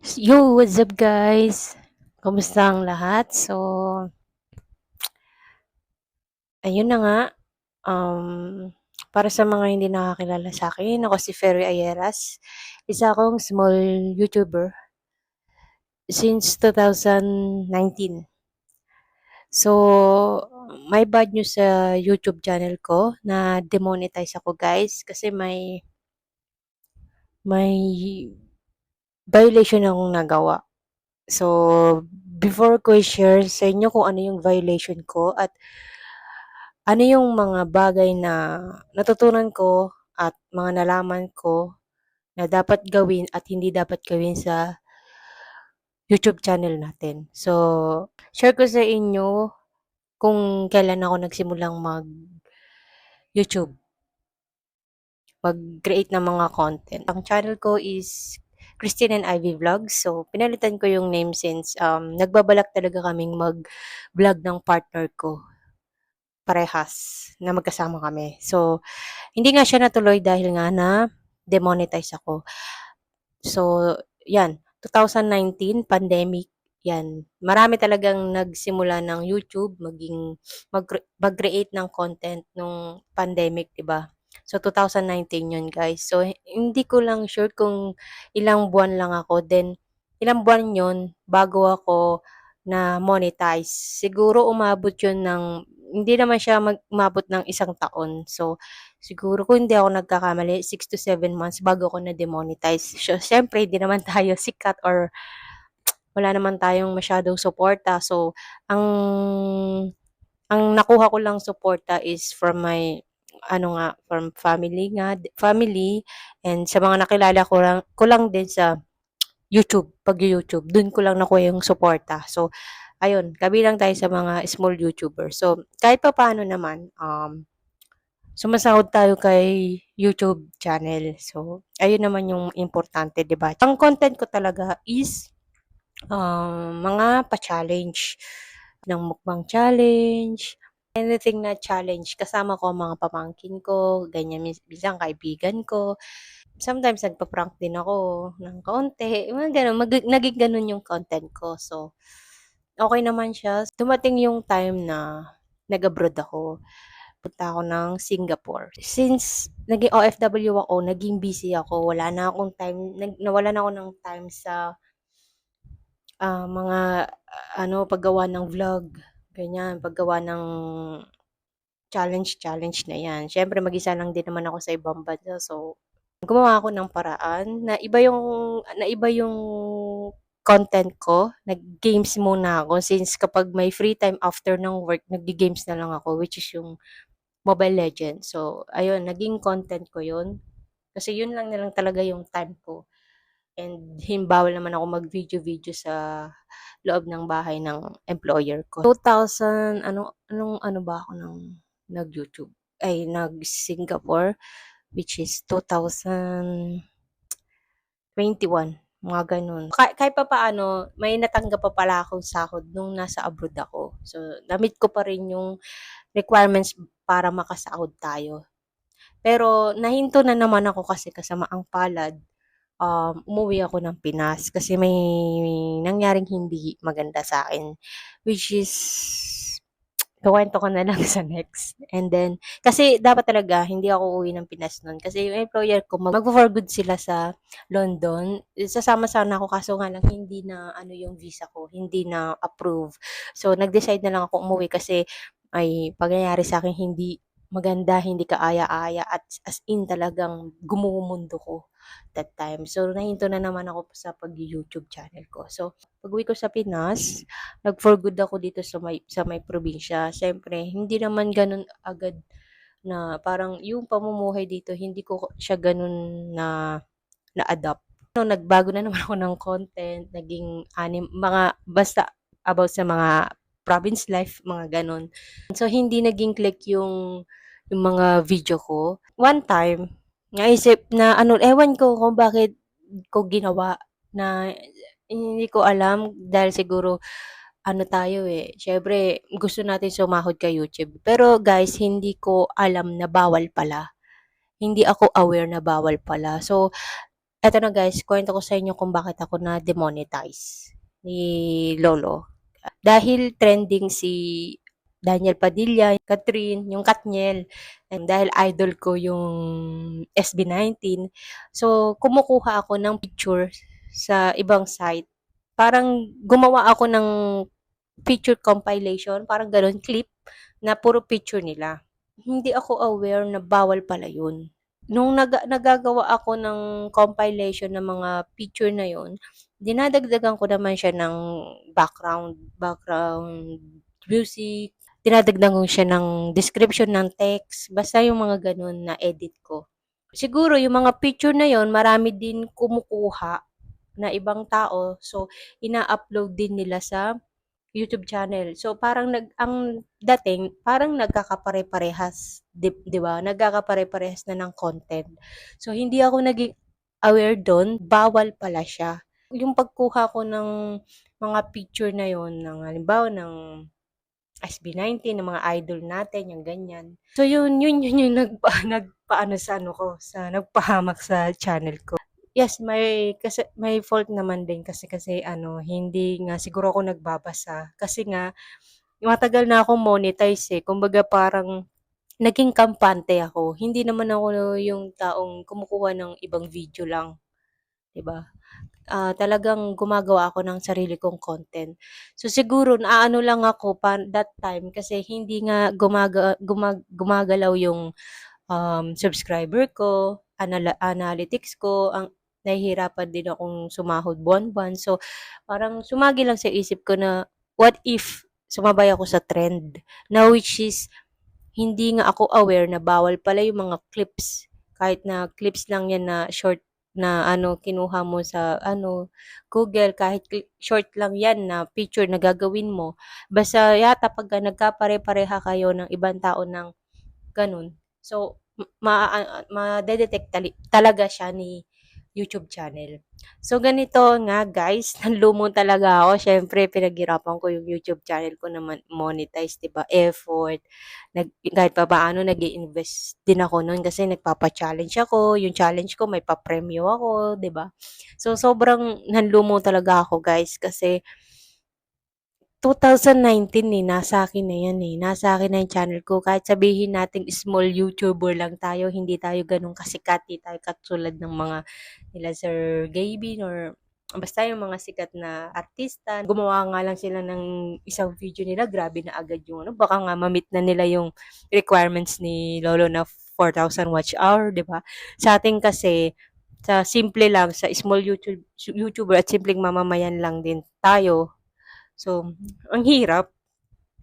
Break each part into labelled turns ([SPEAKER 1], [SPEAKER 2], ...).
[SPEAKER 1] Yo, what's up guys? Kumusta ang lahat? So, ayun na nga, para sa mga hindi nakakilala sa akin, ako si Ferry Ayeras. Isa akong small YouTuber since 2019. So, may bad news sa YouTube channel ko na demonetize ako guys kasi may violation akong nagawa. So, before ko i-share sa inyo kung ano yung violation ko at ano yung mga bagay na natutunan ko at mga nalaman ko na dapat gawin at hindi dapat gawin sa YouTube channel natin. So, share ko sa inyo kung kailan ako nagsimulang mag-YouTube, mag-create ng mga content. Ang channel ko is Christine and Ivy Vlogs. So, pinalitan ko yung name since nagbabalak talaga kaming mag-vlog ng partner ko parehas na magkasama kami. So, hindi nga siya natuloy dahil nga na demonetize ako. So, 'yan, 2019 pandemic, 'yan. Marami talagang nagsimula ng YouTube mag-create ng content nung pandemic, 'di ba? So, 2019 'yun, guys. So, hindi ko lang sure kung ilang buwan lang ako, then ilang buwan 'yun bago ako na monetize. Siguro umabot 'yun ng hindi naman siya umabot ng isang taon. So, siguro kung hindi ako nagkakamali, 6 to 7 months bago ako na-demonetize. Siyempre, hindi naman tayo sikat or wala naman tayong masyadong suporta. So, ang ang nakuha ko lang suporta is from my ano nga, from family and sa mga nakilala ko lang din sa YouTube, pag-YouTube. Dun ko lang nakuha yung suporta. So, ayun, kabilang tayo sa mga small YouTuber. So, kahit pa paano naman, sumasahod tayo kay YouTube channel. So, ayun naman yung importante, 'di ba? Ang content ko talaga is mga pa-challenge ng mukbang challenge, anything na challenge. Kasama ko ang mga pamangkin ko, ganyan, minsan kaibigan ko. Sometimes nagpa-prank din ako ng kaunti, mga gano'n. Naging gano'n yung content ko. So, okay naman siya. Dumating yung time na nag-abroad ako. Punta ako ng Singapore. Since naging OFW ako, naging busy ako. Wala na akong time, nawalan ako ng time sa mga paggawa ng vlog, ganyan, paggawa ng challenge na yan. Siyempre, mag-isa lang din naman ako sa ibang bansa. So, gumawa ako ng paraan na iba yung content ko. Nag-games muna ako since kapag may free time after ng work, nag-games na lang ako, which is yung Mobile Legends. So, ayun, naging content ko yun. Kasi yun lang na lang talaga yung time ko. And bawal naman ako mag-video-video sa loob ng bahay ng employer ko. 2000, anong ano ba ako nag-YouTube? Ay, nag-Singapore, which is 2021, mga ganun. Kahit pa paano, may natanggap pa pala akong sahod nung nasa abroad ako. So, na-meet ko pa rin yung requirements para makasahod tayo. Pero nahinto na naman ako kasi kasamaang palad, umuwi ako ng Pinas kasi may nangyaring hindi maganda sa akin, which is kukuwento ko na lang sa next. And then kasi dapat talaga hindi ako uuwi ng Pinas nun kasi yung employer ko magfo-for good sila sa London. Sasama sana ako kaso nga lang hindi na ano yung visa ko, hindi na approve. So nag-decide na lang ako umuwi kasi may pangyayari sa'king hindi maganda, hindi kaaya-aya at as in talagang gumuho mundo ko that time. So nahinto na naman ako sa pag-you-YouTube channel ko. So pag-uwi ko sa Pinas, nag-for good ako dito sa may probinsya. Siyempre hindi naman gano'n agad na parang yung pamumuhay dito hindi ko siya gano'n na-adapt. Nagbago na naman ako ng content, naging mga basta about sa mga province life, mga gano'n. So hindi naging click yung mga video ko. One time, naisip na ano, ewan ko kung bakit ko ginawa na hindi ko alam dahil siguro ano tayo eh, syempre gusto natin sumahod kay YouTube. Pero guys, hindi ko alam na bawal pala. Hindi ako aware na bawal pala. So, Eto na guys, kuwento ko sa inyo kung bakit ako na-demonetize ni lolo. Dahil trending si Daniel Padilla, Catherine, yung Katniel, and dahil idol ko yung SB19, so kumukuha ako ng picture sa ibang site. Parang gumawa ako ng picture compilation, parang gano'n, clip na puro picture nila. Hindi ako aware na bawal pala yun. Nung nagagawa ako ng compilation ng mga picture na yun, dinadagdagan ko naman siya ng background music, dinadagdagan ko siya ng description ng text, basta yung mga ganun na edit ko. Siguro yung mga picture na yon marami din kumukuha na ibang tao, so ina-upload din nila sa YouTube channel. So parang ang dating parang nagkakapare-parehas, 'di ba? Nagkakapare-parehas na ng content. So hindi ako naging aware dun, bawal pala siya. Yung pagkuha ko ng mga picture na yon ng halimbawa ng SB19, ng mga idol natin, yung ganyan. So yun yung nagpaano sa ano ko, sa nagpahamak sa channel ko. Yes, may fault naman din kasi ano, hindi nga siguro ako nagbabasa. Kasi nga, matagal na akong monetize eh. Kumbaga parang naging kampante ako. Hindi naman ako yung taong kumukuha ng ibang video lang, 'di ba? Talagang gumagawa ako ng sarili kong content. So siguro naaano lang ako that time kasi hindi nga gumagalaw yung subscriber ko, analytics ko, nahihirapan din akong sumahod buwan-buwan. So, parang sumagi lang sa isip ko na, what if sumabay ako sa trend? Na which is, hindi nga ako aware na bawal pala yung mga clips. Kahit na clips lang yan na short na ano kinuha mo sa ano Google, kahit short lang yan na picture na gagawin mo, basta yata pag nagkapare-pareha kayo ng ibang tao ng gano'n. So, made-detect talaga siya ni YouTube channel. So, ganito nga guys, nanlumo talaga ako. Siyempre, pinaghirapan ko yung YouTube channel ko na monetize, 'di ba? Effort. Kahit pa paano nag-i-invest din ako noon kasi nagpapa-challenge ako. Yung challenge ko may pa-premyo ako, 'di ba? So, sobrang nanlumo talaga ako guys kasi 2019 eh, nasa akin na yan eh. Nasa akin na yung channel ko. Kahit sabihin nating small YouTuber lang tayo, hindi tayo ganun kasikat, hindi tayo katulad ng mga nila Sir Gavin or basta yung mga sikat na artista. Gumawa nga lang sila ng isang video nila, grabe na agad yung ano. Baka nga ma-meet na nila yung requirements ni Lolo na 4,000 watch hour, di ba? Sa atin kasi, sa simple lang, sa small YouTuber at simpleng mamamayan lang din tayo. So, ang hirap.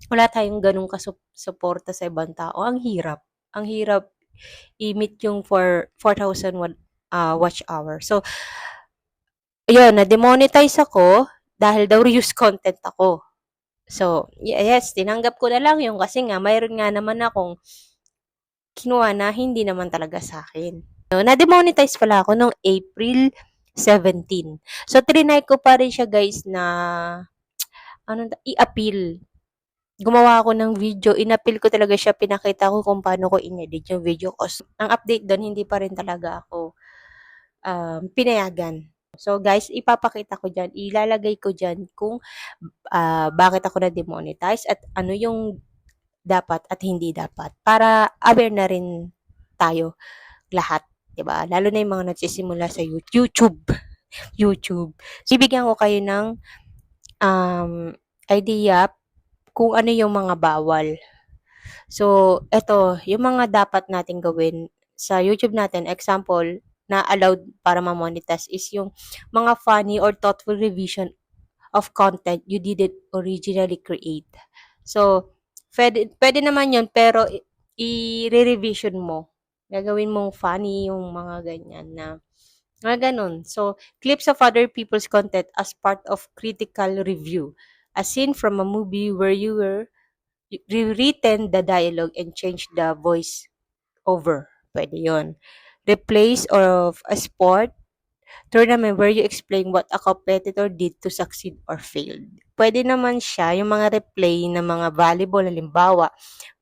[SPEAKER 1] Wala tayong gano'ng suporta sa ibang tao. Ang hirap. Ang hirap i-meet yung 4,000 watch hour. So, ayun, na-demonetize ako dahil daw reuse content ako. So, yes, tinanggap ko na lang yung kasi nga mayroon nga naman akong kinuha na hindi naman talaga sa akin. No, na-demonetize pala ako noong April 17. So, trinay ko pa rin siya guys na i-appeal. Gumawa ako ng video, inappeal ko talaga siya, pinakita ko kung paano ko inedit yung video ko. So, ang update doon, hindi pa rin talaga ako pinayagan. So guys, ipapakita ko dyan, ilalagay ko dyan kung bakit ako na-demonetize at ano yung dapat at hindi dapat. Para aware na rin tayo lahat. 'Di ba? Lalo na yung mga nagsisimula sa YouTube. YouTube. So, ibigyan ko kayo ng idea kung ano yung mga bawal. So, eto, yung mga dapat nating gawin sa YouTube natin, example, na allowed para ma-monetize is yung mga funny or thoughtful revision of content you didn't originally create. So, pwede naman yun, pero i-revision mo. Gagawin mong funny yung mga ganyan na mga ganun. So, clips of other people's content as part of critical review. A scene from a movie where you were rewritten the dialogue and change the voice over. Pwede yun. Replace of a sport tournament where you explain what a competitor did to succeed or failed. Pwede naman siya, yung mga replay ng mga volleyball, halimbawa,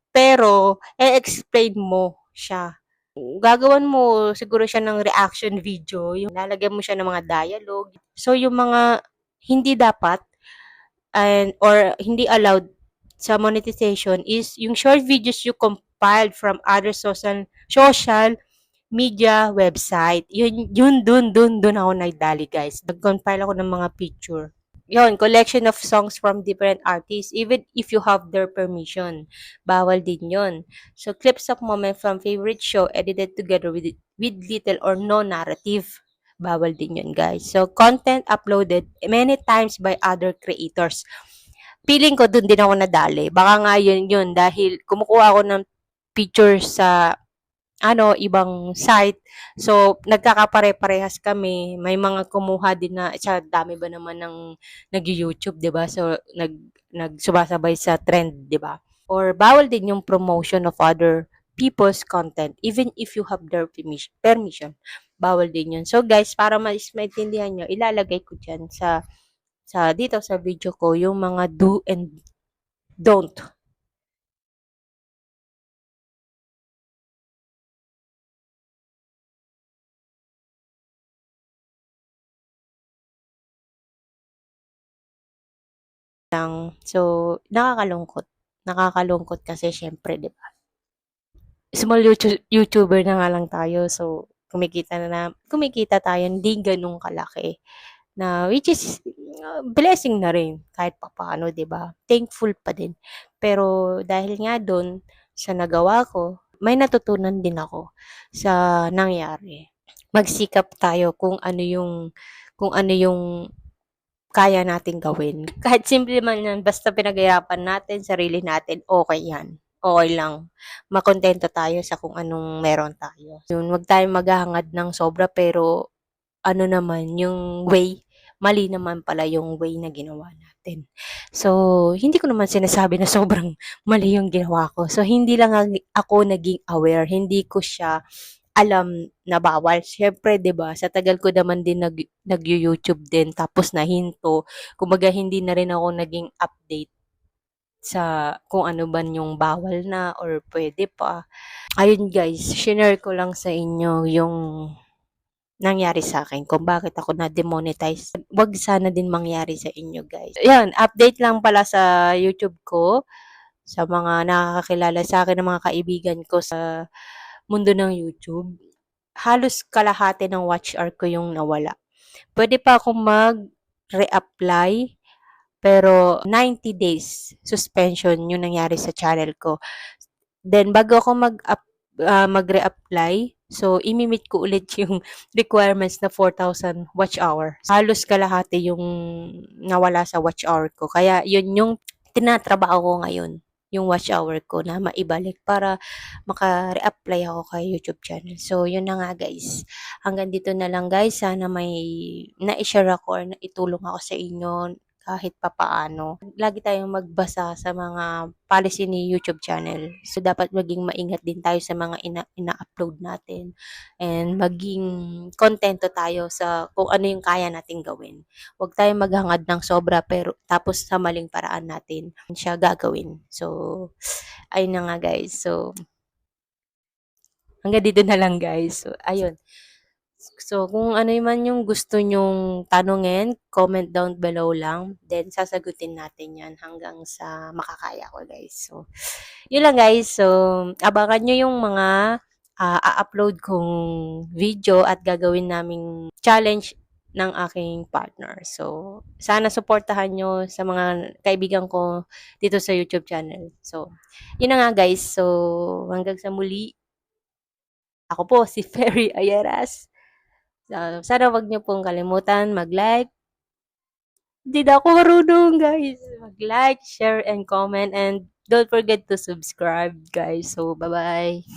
[SPEAKER 1] pero, explain mo siya. gagawan mo siguro siya ng reaction video, yung lalagyan mo siya ng mga dialogue. So, yung mga hindi dapat or hindi allowed sa monetization is yung short videos you compiled from other social media website. Yun dun ako nagdali, guys. Nag-compile ako ng mga picture. Yun, collection of songs from different artists, even if you have their permission. Bawal din yun. So, clips of moment from favorite show edited together with little or no narrative. Bawal din yun, guys. So, content uploaded many times by other creators. Feeling ko dun din ako nadali. Baka nga yun dahil kumukuha ako ng pictures sa ibang site. So, nagkakapare-parehas kami. May mga kumuha din na, sa dami ba naman ng nag-YouTube, 'di ba? So, nagsumasabay sa trend, 'di ba? Or bawal din yung promotion of other people's content even if you have their permission. Bawal din yun. So, guys, para mas maintindihan nyo, ilalagay ko dyan sa dito sa video ko yung mga do and don't lang. So, nakakalungkot. Nakakalungkot kasi siyempre, 'di ba? Small YouTuber na nga lang tayo. So, kumikita tayo hindi gano'n kalaki na which is blessing na rin kahit papaano, 'di ba? Thankful pa din. Pero dahil nga do'n sa nagawa ko, may natutunan din ako sa nangyari. Magsikap tayo kung ano yung kaya nating gawin. Kahit simple man yan, basta pinaghirapan natin, sarili natin, okay yan. Okay lang. Makontento tayo sa kung anong meron tayo. Yun, wag tayong maghahangad ng sobra pero ano naman, yung way, mali naman pala yung way na ginawa natin. So, hindi ko naman sinasabi na sobrang mali yung ginawa ko. So, hindi lang ako naging aware. Hindi ko siya alam na bawal. Siyempre, 'di ba, sa tagal ko naman din nag-YouTube din tapos nahinto. Kumbaga hindi na rin ako naging update sa kung ano ba yung bawal na or pwede pa. Ayun guys, shinare ko lang sa inyo yung nangyari sa akin kung bakit ako na-demonetize. Wag sana din mangyari sa inyo guys. Ayan, update lang pala sa YouTube ko sa mga nakakakilala sa akin ng mga kaibigan ko sa mundo ng YouTube. Halos kalahati ng watch hour ko yung nawala. Pwede pa akong mag-reapply, pero 90 days suspension yung nangyari sa channel ko. Then, bago ako mag-reapply, so, imimit ko ulit yung requirements na 4,000 watch hour. Halos kalahati yung nawala sa watch hour ko. Kaya, yun yung tinatrabaho ko ngayon, yung watch hour ko na maibalik para maka-reapply ako kay YouTube channel. So, yun na nga guys. Hanggang dito na lang guys. Sana may na-share ako or naitulong ako sa inyo kahit papaano. Lagi tayong magbasa sa mga policy ni YouTube channel. So, dapat maging maingat din tayo sa mga ina-upload natin. And maging kontento tayo sa kung ano yung kaya nating gawin. Huwag tayong maghangad ng sobra pero tapos sa maling paraan natin siya gagawin. So, ayun na nga guys. So, hanggang dito na lang guys. So, ayun. So, kung ano man yung gusto nyong tanungin, comment down below lang. Then, sasagutin natin yan hanggang sa makakaya ko guys. So, yun lang guys. So, abangan nyo yung mga a-upload kong video at gagawin naming challenge ng aking partner. So, sana supportahan nyo sa mga kaibigan ko dito sa YouTube channel. So, yun na nga guys. So, hanggang sa muli, ako po si Ferry Ayaras. Sana wag niyo pong kalimutan mag-like. Hindi na ako marunong guys. Mag-like, share, and comment. And don't forget to subscribe guys. So, bye-bye.